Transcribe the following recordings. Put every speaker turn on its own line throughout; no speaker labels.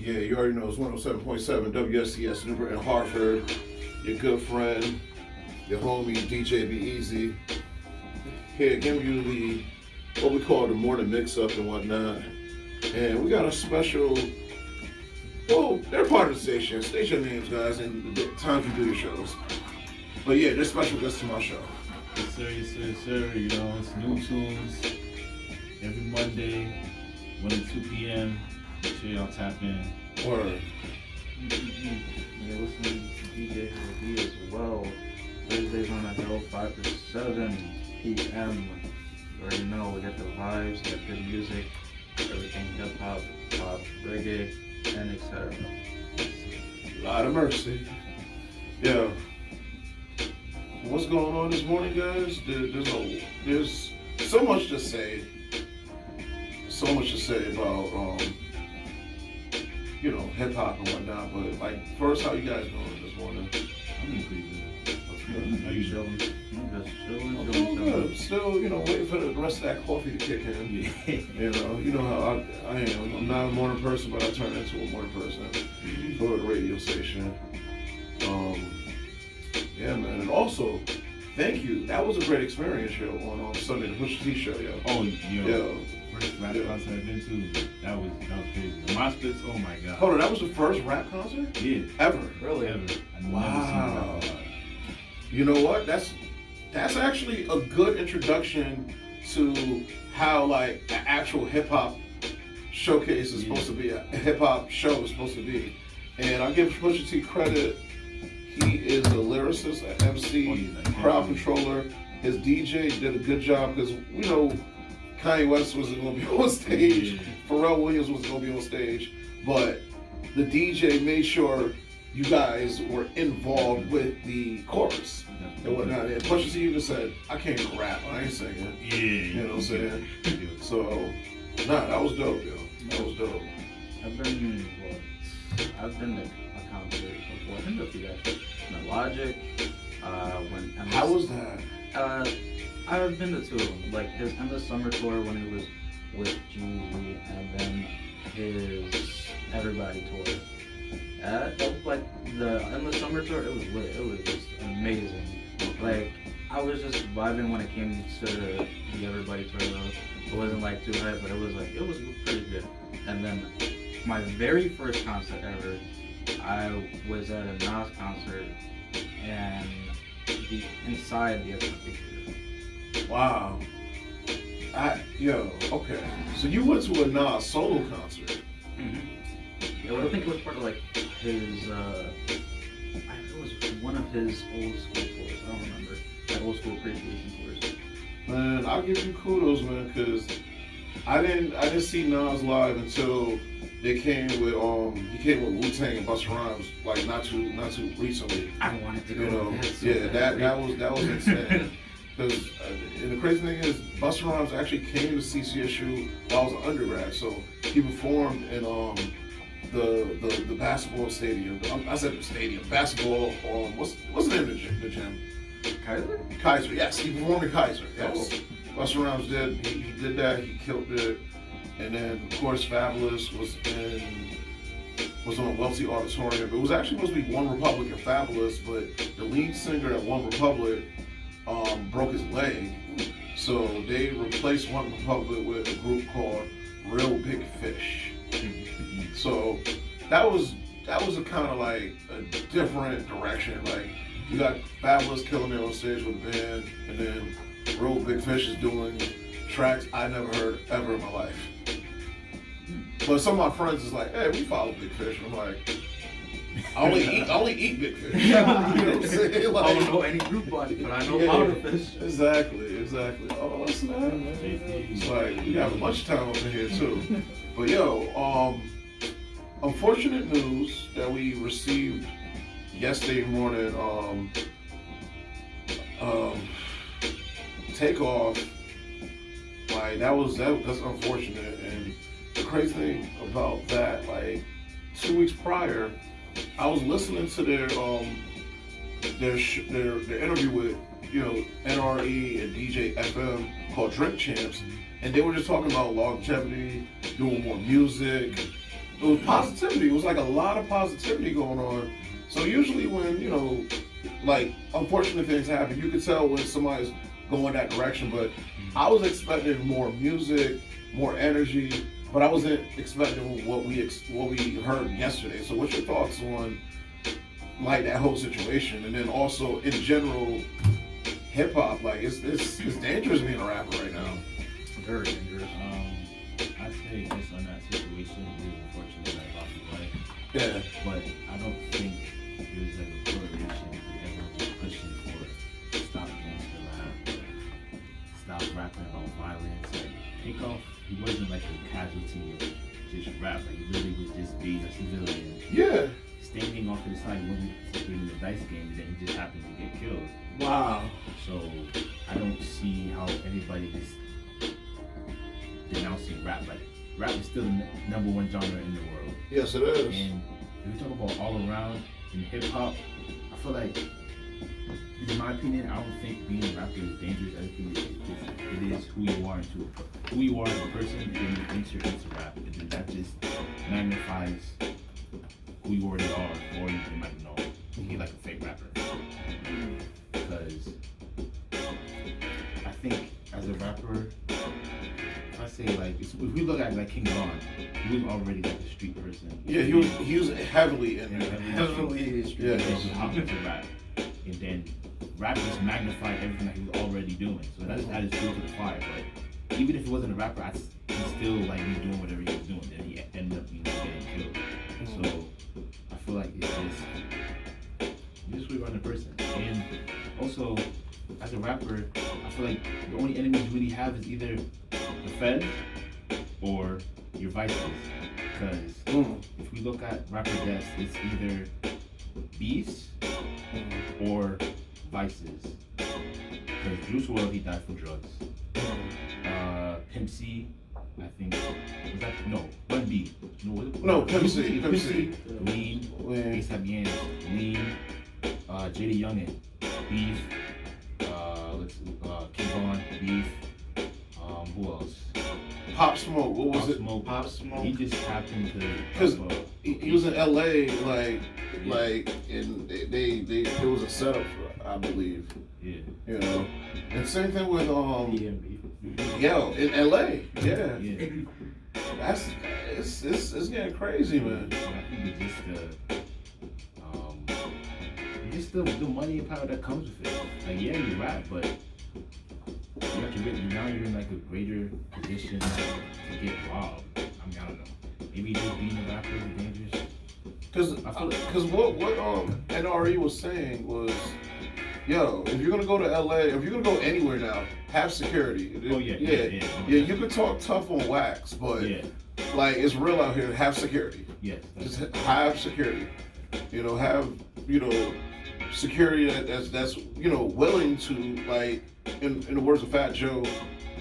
Yeah, you already know it's 107.7 WFCS Newport and Hartford. Your good friend, your homie DJ Be Easy. Here, giving you the what we call the morning mix-up and whatnot. And we got a special. Well, they're part of the station. State your names, guys, and the times you do your shows. But yeah, they're special guests to my show.
Yes, sir, yes, sir, yes, sir. You know, it's new tunes every Monday, 1 to 2 p.m. Make sure y'all tap in.
Word.
You're listening to DJ Harvey as well. Thursdays on the hill, 5 to 7 p.m. You already know, we got the vibes, we got good music, everything hip-hop, pop, reggae, and etc.
Lot of mercy. Yeah. What's going on this morning, guys? There's so much to say. So much to say about hip hop and whatnot. But like, first, how you guys doing this morning?
I'm doing pretty good.
How you chilling? Just chilling,
I'm doing good. Still, waiting for the rest of that coffee to kick in.
Yeah.
You know how I am. I'm not a morning person, but I turn into a morning person for the radio station. Yeah, man. And also, thank you. That was a great experience, yo, on Sunday, the Pusha T show, yo.
Oh, yo.
Yo.
First rap concert I've been to, that was crazy. The Mospits, oh my god.
Hold on, that was the first rap concert?
Yeah.
Ever?
Really?
Ever. I've
Wow.
never seen a rap concert.
You know what? That's actually a good introduction to how like an actual hip hop showcase is supposed to be, a hip hop show is supposed to be. And I give Pusha T credit. He is a lyricist, an MC, crowd controller. His DJ did a good job because we know Kanye West wasn't going to be on stage.
Yeah.
Pharrell Williams wasn't going to be on stage. But the DJ made sure you guys were involved with the chorus and whatnot. And Pusha T even said, I can't even rap, I ain't singing.
Yeah.
You know what I'm saying? So, that was dope, yo. That was dope.
I've been to a concert before. I've been to a few actually. Logic,
How was that?
I've been to two of them. Like his Endless Summer tour when he was with Jeezy, and then his Everybody tour. That was like the Endless Summer tour. It was lit. It was just amazing. Like I was just vibing when it came to the Everybody tour though. It wasn't like too hype, but it was pretty good. And then my very first concert ever, I was at a Nas concert and inside the Olympic Theater.
Wow. Okay. So you went to a Nas solo concert.
Mm-hmm. Yeah, well, I think it was part of like his, it was one of his old school tours. I don't remember. Like old school appreciation tours.
Man, I'll give you kudos, man, because I didn't see Nas live until he came with Wu-Tang and Busta Rhymes like not too recently.
I wanted to go.
That was insane. Because and the crazy thing is, Busta Rhymes actually came to CCSU while I was an undergrad, so he performed in the basketball stadium. I said the stadium basketball. What's the name of the gym? Kaiser. Yes, he performed in Kaiser. Yes, Busta Rhymes did. He did that. He killed it. And then, of course, Fabulous was on Wellesley Auditorium. It was actually supposed to be One Republic and Fabulous, but the lead singer at One Republic broke his leg. So they replaced One Republic with a group called Real Big Fish. So that was a kind of like a different direction. Like you got Fabulous killing it on stage with a band, and then Real Big Fish is doing tracks I never heard ever in my life. But some of my friends is like, hey, we follow Big Fish. And I'm like, I only eat Big Fish. You know what I'm saying? Like,
I don't know any group body, but I know how to fish.
Exactly. Oh, snap, man. It's like, we have a bunch of time up in here, too. But, unfortunate news that we received yesterday morning, Takeoff, like, that's unfortunate. And the crazy thing about that, like 2 weeks prior, I was listening to their interview with NRE and DJ FM called Drink Champs, and they were just talking about longevity, doing more music, it was positivity. It was like a lot of positivity going on. So usually when, like unfortunate things happen, you could tell when somebody's going that direction. But I was expecting more music, more energy, but I wasn't expecting what we heard yesterday. So what's your thoughts on like that whole situation, and then also in general, hip hop? Like it's dangerous being a rapper right now.
Very dangerous.
I'd say just on that situation, it is unfortunate that a lot of people like.
Yeah.
But I don't think there's like a correlation with everyone just pushing for stop gangster rap or stop rapping about violence. Like Takeoff, he wasn't like a casualty of just rap. Like he literally was just being a civilian.
Yeah.
Standing off to the side, he wasn't participating in the dice game, and then he just happened to get killed.
Wow.
So I don't see how anybody is denouncing rap. Like rap is still the number one genre in the world.
Yes, it is.
And if we talk about all around in hip hop, I feel like, in my opinion, I don't think being a rapper is dangerous. I think it is who you are who you are as a person, and then you enter into rap, and then that just magnifies who you already are, or you might be like a fake rapper. Because I think as a rapper, if I say like, if we look at like King Von, he was already like a street person.
Yeah, he was heavily in it.
Heavily street.
Yeah.
And then he hopped into rap, and then rap just magnified everything that he was already doing. So that is fuel to the fire. But even if he wasn't a rapper, he still like be doing whatever he was doing. Then he ended up getting killed. So I feel like it's just who you are as a person. And also, as a rapper, I feel like the only enemies you really have is either the feds or your vices. Because if we look at rapper deaths, it's either beefs or vices. Because Juice WRLD, he died from drugs. Pimp C, I think, was that, no, Bun B.
No, Pimp C.
Lean, A$AP Yams, Lean, JD Youngin, Beef, King Von, Beef, who else?
Pop Smoke. What was it?
Smoke.
Pop Smoke.
He just happened to.
Because he was in LA, and it was a setup, I believe.
Yeah.
And same thing with
DMV.
in LA. Yeah.
Yeah.
It's getting crazy, man.
I think it's just the money and power that comes with it. Like, yeah, you rap, but now you're in like a greater position to get robbed. I mean, I don't know. Maybe just being a rapper is dangerous.
Because what NRE was saying was, yo, if you're gonna go to LA, if you're gonna go anywhere now, have security.
Oh yeah.
You can talk tough on wax, but like it's real out here. Have security.
Yes.
Just have security. Have security that's willing to, like, in the words of Fat Joe,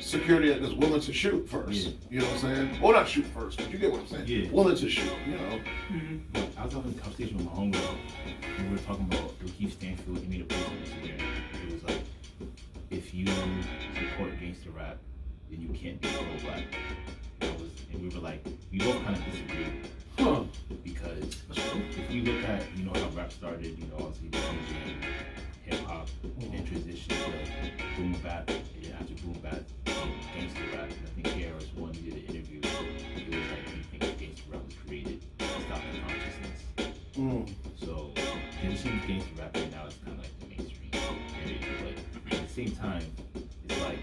security that is willing to shoot first.
Yeah.
You know what I'm saying? Well, not shoot first, but you get what I'm saying.
Yeah.
Willing to shoot.
But I was having a conversation with my homegirl, and we were talking about Lakeith Stanfield. He made a post on Instagram. It was like, if you support gangster rap, then you can't be pro-black. And we were like, we both kind of disagreed.
Huh.
Because if you look at, how rap started, obviously the DJing, hip hop, and then transition to boom bap, and after boom bap, gangster rap. And I think KRS-One did an interview. It was like, he thinks gangster rap was created to stop the consciousness. So, transition to gangster rap right now is kind of like the mainstream area. But at the same time, it's like,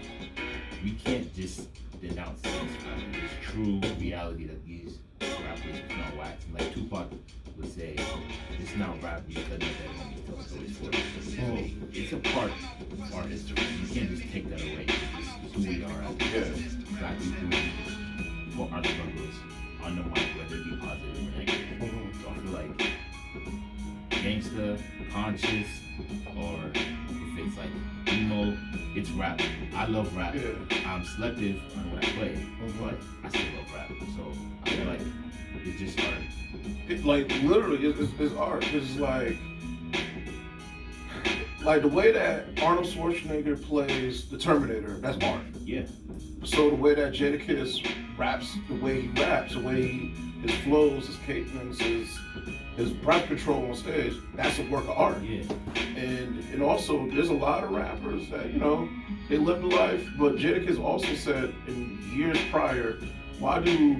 we can't just denounce gangster rap. It's true reality that these rappers put on wax. And like Tupac would say, it's not rap because of that homies tell stories for us. It's a part of our history. You can't just take that away. It's who we are as black people, for our struggles on the mic, whether it be positive or negative. So I feel like gangsta, conscious, or if it's like emo, it's rap. I love rap. I'm selective on what I play, but I still love rap. So I feel like it's just art.
Literally, it's art. It's like like the way that Arnold Schwarzenegger plays the Terminator, that's art.
Yeah.
So the way that Jadakiss raps, the way he raps, the way his flows, his cadence, his breath control on stage, that's a work of art.
Yeah.
And also, there's a lot of rappers that, you know, they live the life, but Jadakiss also said in years prior, why do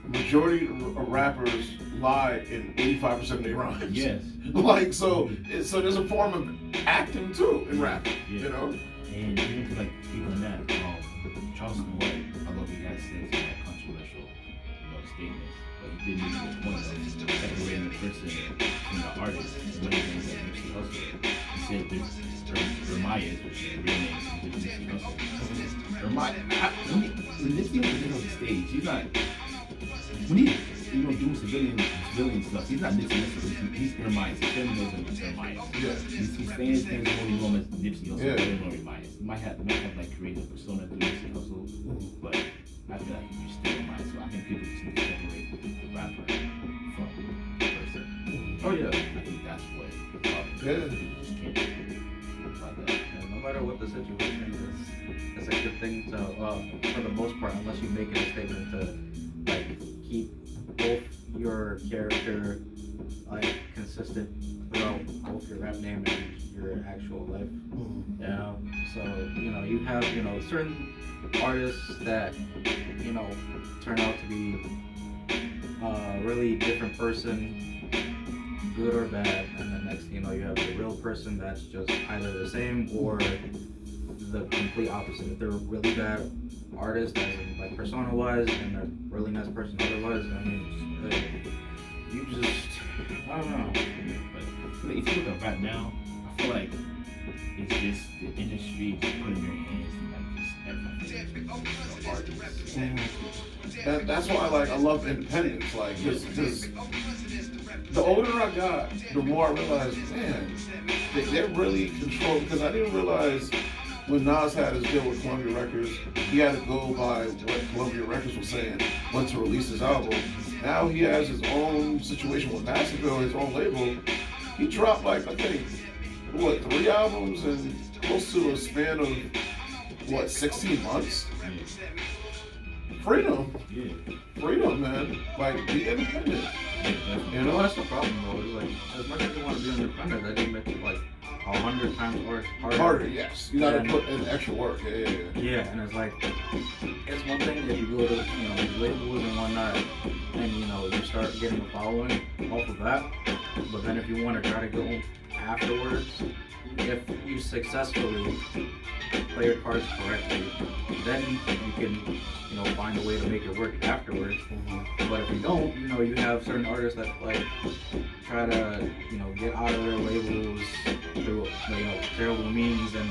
majority of rappers lie in 85% of their rhymes?
Yes.
Like, so there's a form of acting too in rap,
Yeah.
you know?
And even to like even that, Charleston White, although he has said some like controversial, statements, but he did make the point of separating the person from the artist. And one of the things that Nipsey Hussle, he said there's Ramirez, which is the real name of Nipsey Hussle. When Nipsey Hussle is on the stage, he's not when he's doing civilian stuff, he's not Nipsey Hussle. He's Ramirez. His family knows him as Ramirez.
Yeah.
He's fans only know him as Nipsey Hussle.
Yeah.
They don't know Ramirez. He might have like created a persona through Nipsey Hussle, but I feel like you're still Ramirez. So I think people just need to separate the rapper from the person.
Oh yeah.
I think that's what the problem is.
Yeah.
You just can't do like that.
And no matter what the situation is, it's a good thing to, for the most part, unless you make a statement to like keep both your character like consistent throughout both your rap name and your actual life. You know, so you have certain artists that turn out to be a really different person, good or bad, and then next thing you know, you have the real person that's just either the same or the complete opposite. If they're a really bad artist, as in like persona wise, and they're a really nice person otherwise, I mean, you just, I don't know.
But if you look at rap now, I feel like it's just the industry just putting their hands in like just everything. The artists.
That's why I love independence, like, because the older I got, the more I realized, man, they're really controlled, because I didn't realize when Nas had his deal with Columbia Records, he had to go by what Columbia Records was saying when to release his album. Now he has his own situation with Masterville, his own label. He dropped I think, 3 albums in close to a span of, 16 months? Freedom.
Yeah.
Freedom, man. Be independent.
You know, that's the problem though. It's like, as much as you want to be independent, that just makes it 100 times harder.
Yes. You gotta put in extra work. Yeah.
Yeah, and it's like, it's one thing if you go to, these labels and whatnot, and, you start getting a following off of that, but then if you want to try to go afterwards, if you successfully play your cards correctly, then you can, find a way to make it work afterwards. But if you don't, you have certain artists that try to, get out of their labels through, terrible means, and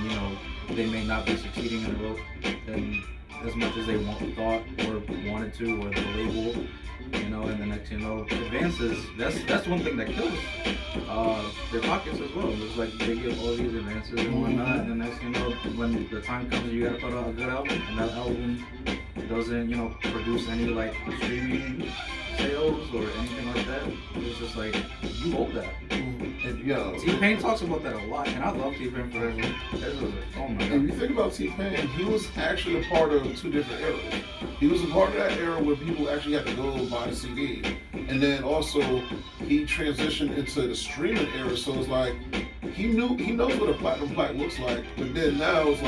they may not be succeeding in the road and as much as they thought or wanted to, or the label, and the next, advances. That's one thing that kills their pockets as well. It's like they give all these advances and whatnot, and the next, when the time comes, you gotta put out a good album, and that album doesn't, produce any streaming sales or anything like that. It's just you hold that.
And
T-Pain talks about that a lot, and I love T-Pain for that. Oh my
if
god.
you think about T-Pain, he was actually a part of 2 different eras. He was a part of that era where people actually had to go buy the CD. And then also, he transitioned into the streaming era, so it's he knows what a platinum plaque looks like, but then now it's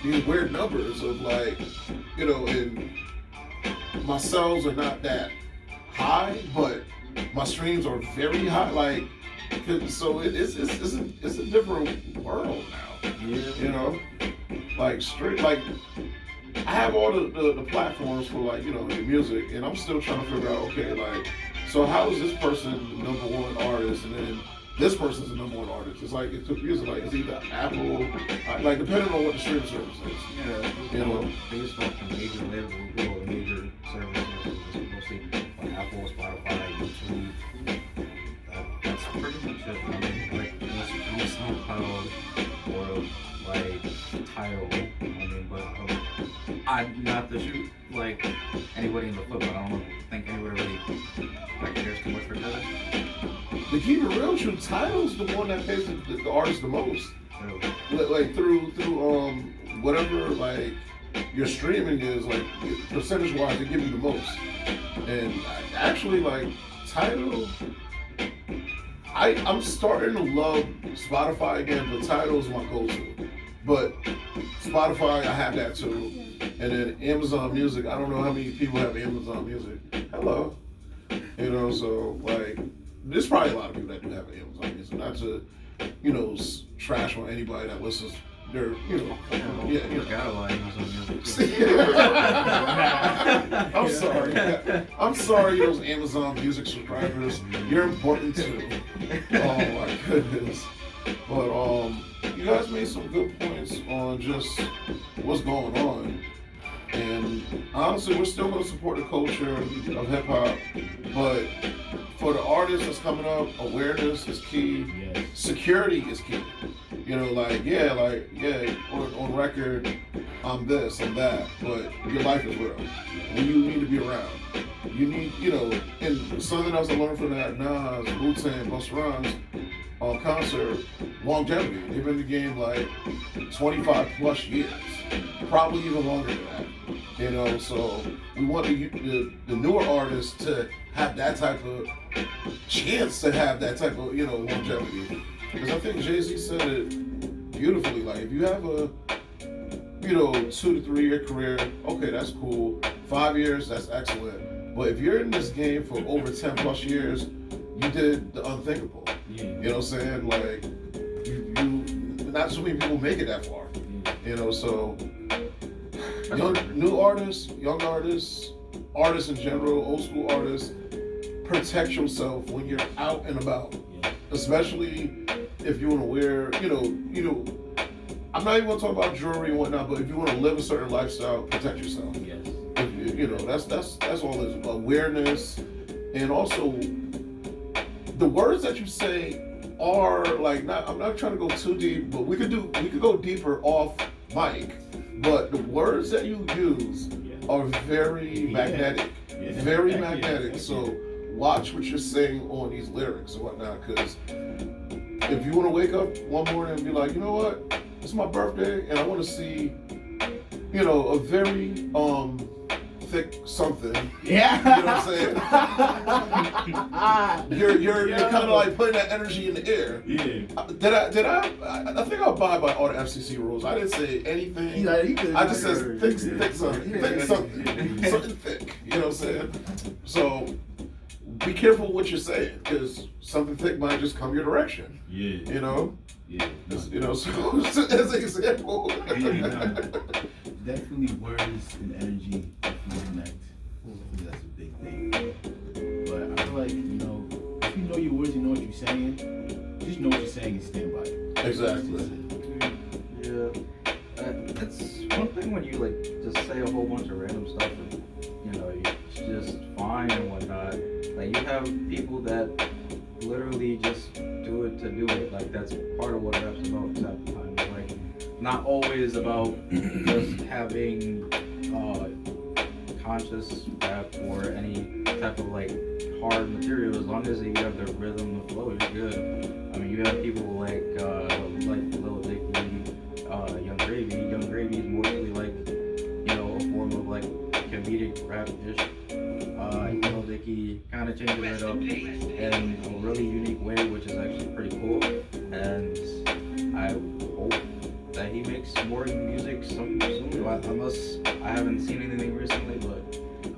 these weird numbers of and my sales are not that high, but my streams are very high. So it's a different world now.
Yeah.
Straight I have all the platforms for the music, and I'm still trying to figure out so how is this person the #1 artist, and then this person's the #1 artist? It's it's confusing. It's either Apple, depending on what the streaming service is.
Yeah, based off the major labels, or major services, mostly Apple, Spotify, YouTube. That's pretty much it. I mean, unless you do SoundCloud or like title. I mean, but I'm not to shoot like anybody in the foot, but I don't think anybody really like cares too much for title.
To keep it real, true, Tidal's the one that pays the artist the most. Like through whatever like your streaming is, like percentage wise, they give you the most. And actually, like Tidal, I'm starting to love Spotify again, but Tidal is my go-to. But Spotify, I have that too. And then Amazon Music, I don't know how many people have Amazon Music. Hello. You know, so like, there's probably a lot of people that do have Amazon Music. Not to, you know, trash on anybody that listens. They're, you know, yeah, you know. I'm sorry. I'm sorry, those Amazon Music subscribers. You're important too. Oh my goodness. But you guys made some good points on just what's going on. And honestly, we're still going to support the culture of hip hop, but for the artists that's coming up, awareness is key.
Yes.
Security is key. You know, on record, I'm this, I'm that, but your life is real. And you need to be around. You need, you know, and something else I learned from that Nas, Wu-Tang, Busta Rhymes concert, longevity. They've been in the game like 25 plus years, probably even longer than that. You know, so we want the newer artists to have that type of chance to have that type of, you know, longevity. Because I think Jay-Z said it beautifully. Like, if you have a, you know, 2 to 3 year career, okay, that's cool. 5 years, that's excellent. But if you're in this game for over 10 plus years, you did the unthinkable.
Yeah.
You know what I'm saying? Like, you not so many people make it that far. You know, so new artists, young artists, artists in general, old school artists, protect yourself when you're out and about.
Yeah.
Especially if you want to wear, you know, I'm not even going to talk about jewelry and whatnot, but if you want to live a certain lifestyle, protect yourself.
Yes.
You know, that's all it is. Awareness, and also the words that you say are like, I'm not trying to go too deep, but we could go deeper off mic. But the words that you use are very magnetic, very magnetic. So watch what you're saying on these lyrics and whatnot, because if you want to wake up one morning and be like, you know what, it's my birthday and I want to see, you know, a very thick something.
Yeah.
You know what I'm saying? You're kind of like putting that energy in the air.
Yeah.
I think I'll abide by all the FCC rules. I didn't say anything. I just said thick something. Thick something. Something thick. You know what I'm saying? So be careful what you're saying, because something thick might just come your direction.
Yeah.
You know?
Yeah.
You know, so as an example.
Definitely words and energy definitely connect. I think that's a big thing. But I feel like, you know, if you know your words, you know what you're saying, just know what you're saying and stand by it.
Exactly.
Yeah. It's one thing when you like just say a whole bunch of random stuff and, you know, it's just fine and whatnot. Like, you have people that literally just do it to do it. Like, that's part of what rap's about half the time. Like, not always about just having conscious rap or any type of like hard material. As long as you have the rhythm, the flow, you're good. I mean, you have people like Lil Dicky, Young Gravy. Young Gravy is mostly like, you know, a form of like comedic rap-ish. Lil Dicky kind of changes it up in a really unique way, which is actually pretty cool. And I hope that he makes more music soon, unless I haven't seen anything recently, but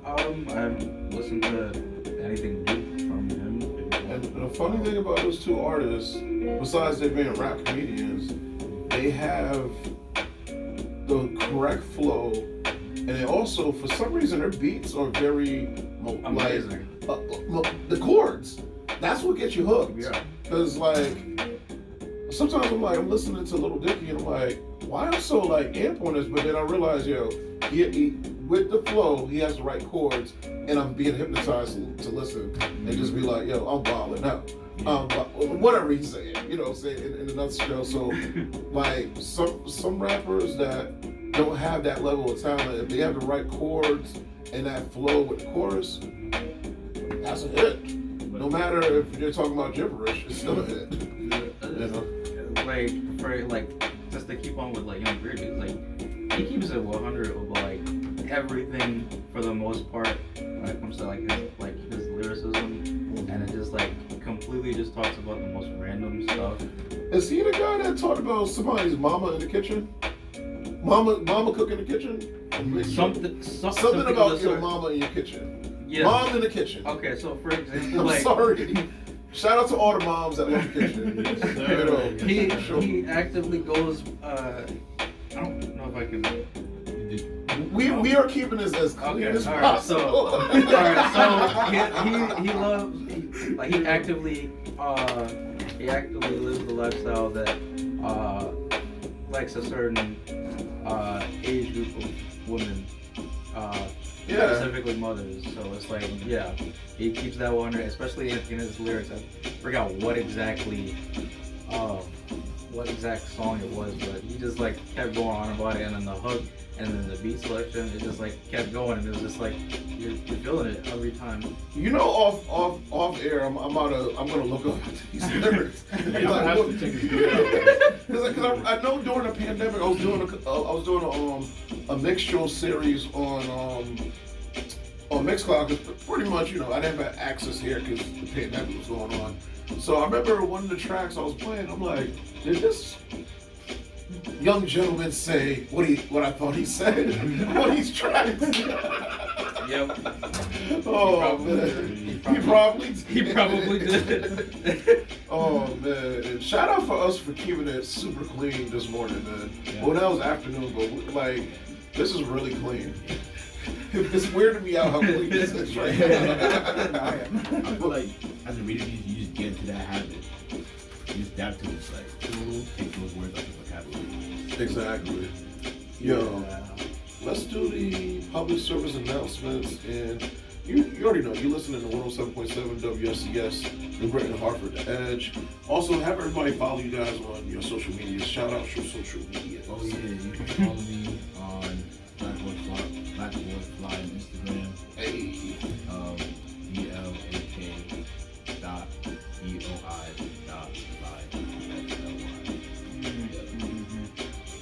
I haven't listened to anything new from him.
And the funny thing about those two artists, besides they being rap comedians, they have the correct flow, and they also, for some reason, their beats are very
amazing.
The chords, that's what gets you hooked.
Yeah.
Because like, sometimes I'm listening to Lil Dicky and I'm like, why I'm so like amp on this? But then I realize, he with the flow, he has the right chords, and I'm being hypnotized to listen and just be like, I'm wilding out. But whatever he's saying, you know what I'm saying, in a nutshell. So, like, some rappers that don't have that level of talent, if they have the right chords and that flow with the chorus, that's a hit. No matter if you're talking about gibberish, it's still a hit. You know?
Like, just to keep on with, like, Young Beard, like, he keeps it 100 of, like, everything for the most part when it comes to, like, his lyricism. And it just, like, completely just talks about the most random stuff.
Is he the guy that talked about somebody's mama in the kitchen? Mama cook in the kitchen? Something about your mama in your kitchen. Yeah. Mom in the kitchen.
Okay, so for example,
I'm sorry. Shout out to all the moms that love the kitchen.
He actively goes. I don't know if I can.
We are keeping this as clean as possible.
He loves. He actively lives the lifestyle that likes a certain age group of women. Specifically mothers, so it's like, yeah, he keeps that one, especially in his lyrics. I forgot what exact song it was, but he just like kept going on about it, and then the hook, and then the beat selection, it just like kept going, and it was just like you're feeling it every time.
You know, off air, I'm gonna look up these lyrics. Because I know during the pandemic, I was doing a mixture series on Mixcloud, because pretty much, you know, I didn't have access here because the pandemic was going on. So I remember one of the tracks I was playing, I'm like, did this young gentleman say what I thought he said on these tracks?
Yep.
Oh, man. He probably
did.
Oh, man. And shout out for us for keeping it super clean this morning, man. Yeah. Well, that was afternoon, but like, this is really clean. It's weirding me out how clean this is right now.
I feel like as a reader, you just get into that habit. You just adapt to it. It's like, take those words out of the vocabulary.
Exactly. Yo, let's do the public service announcements. And you already know, you're listening to 107.7 WFCS, New Britain, Hartford, The Edge. Also, have everybody follow you guys on your social media. Shout out your social media.
Oh, yeah. You can follow me on Blackboard Fly on Instagram.
Hey.
BLAK.BOI.fly.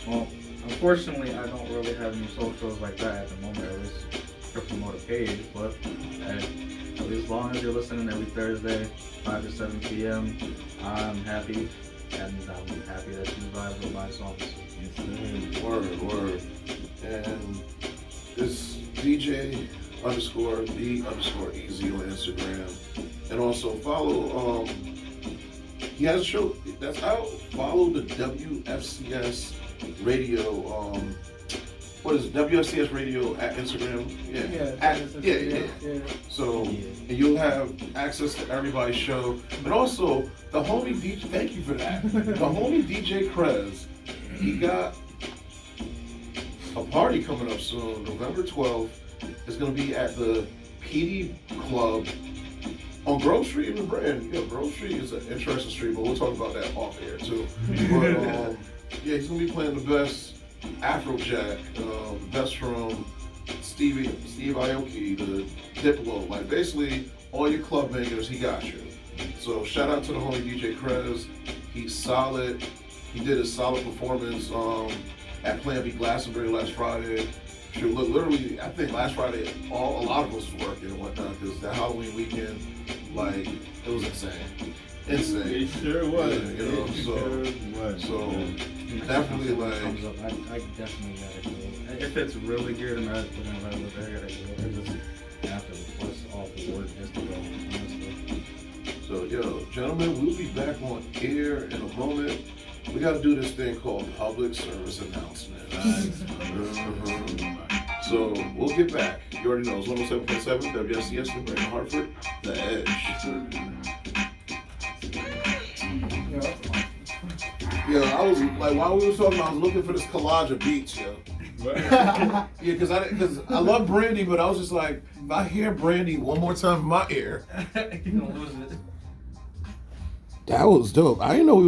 Well, unfortunately, I don't really have any socials like that at the moment, at least to promote a page, but at least as long as you're listening every Thursday, 5 to 7 p.m., I'm happy, and I'm happy that you vibe with my songs.
Yes, sir.
Word. And this DJ_the_easy on Instagram. And also follow, he has a show that's out. Follow the WFCS radio, what is it? WFCS radio at Instagram? Yeah. So, and you'll have access to everybody's show. And also, the homie DJ, thank you for that. The homie DJ Krez, he got a party coming up soon, November 12th. It's going to be at the PD Club on Grove Street in Britain. Yeah, Grove Street is an interesting street, but we'll talk about that off air too. But yeah, he's going to be playing the best Afrojack, the best from Steve Aoki, the Diplo, like basically all your club bangers, he got you. So shout out to the homie DJ Krez. He's solid. He did a solid performance at Plan B Glastonbury last Friday. Shoot, literally, I think last Friday, a lot of us was working and whatnot, because that Halloween weekend, like, it was insane.
It sure was.
Yeah, you know, so definitely, like,
I definitely gotta go. If it's really good and I'm gonna go there, I gotta go. I just have to request off the work just to go, honestly.
So, yo, gentlemen, we'll be back on air in a moment. We got to do this thing called public service announcement. So we'll get back. You already know it's 107.7 WFCS in Britain, Hartford, The Edge. Yeah, I was like, while we were talking, I was looking for this collage of beats, yo. Yeah, because I love Brandy, but I was just like, if I hear Brandy one more time in my ear,
you're gonna lose it.
That was dope. I didn't know we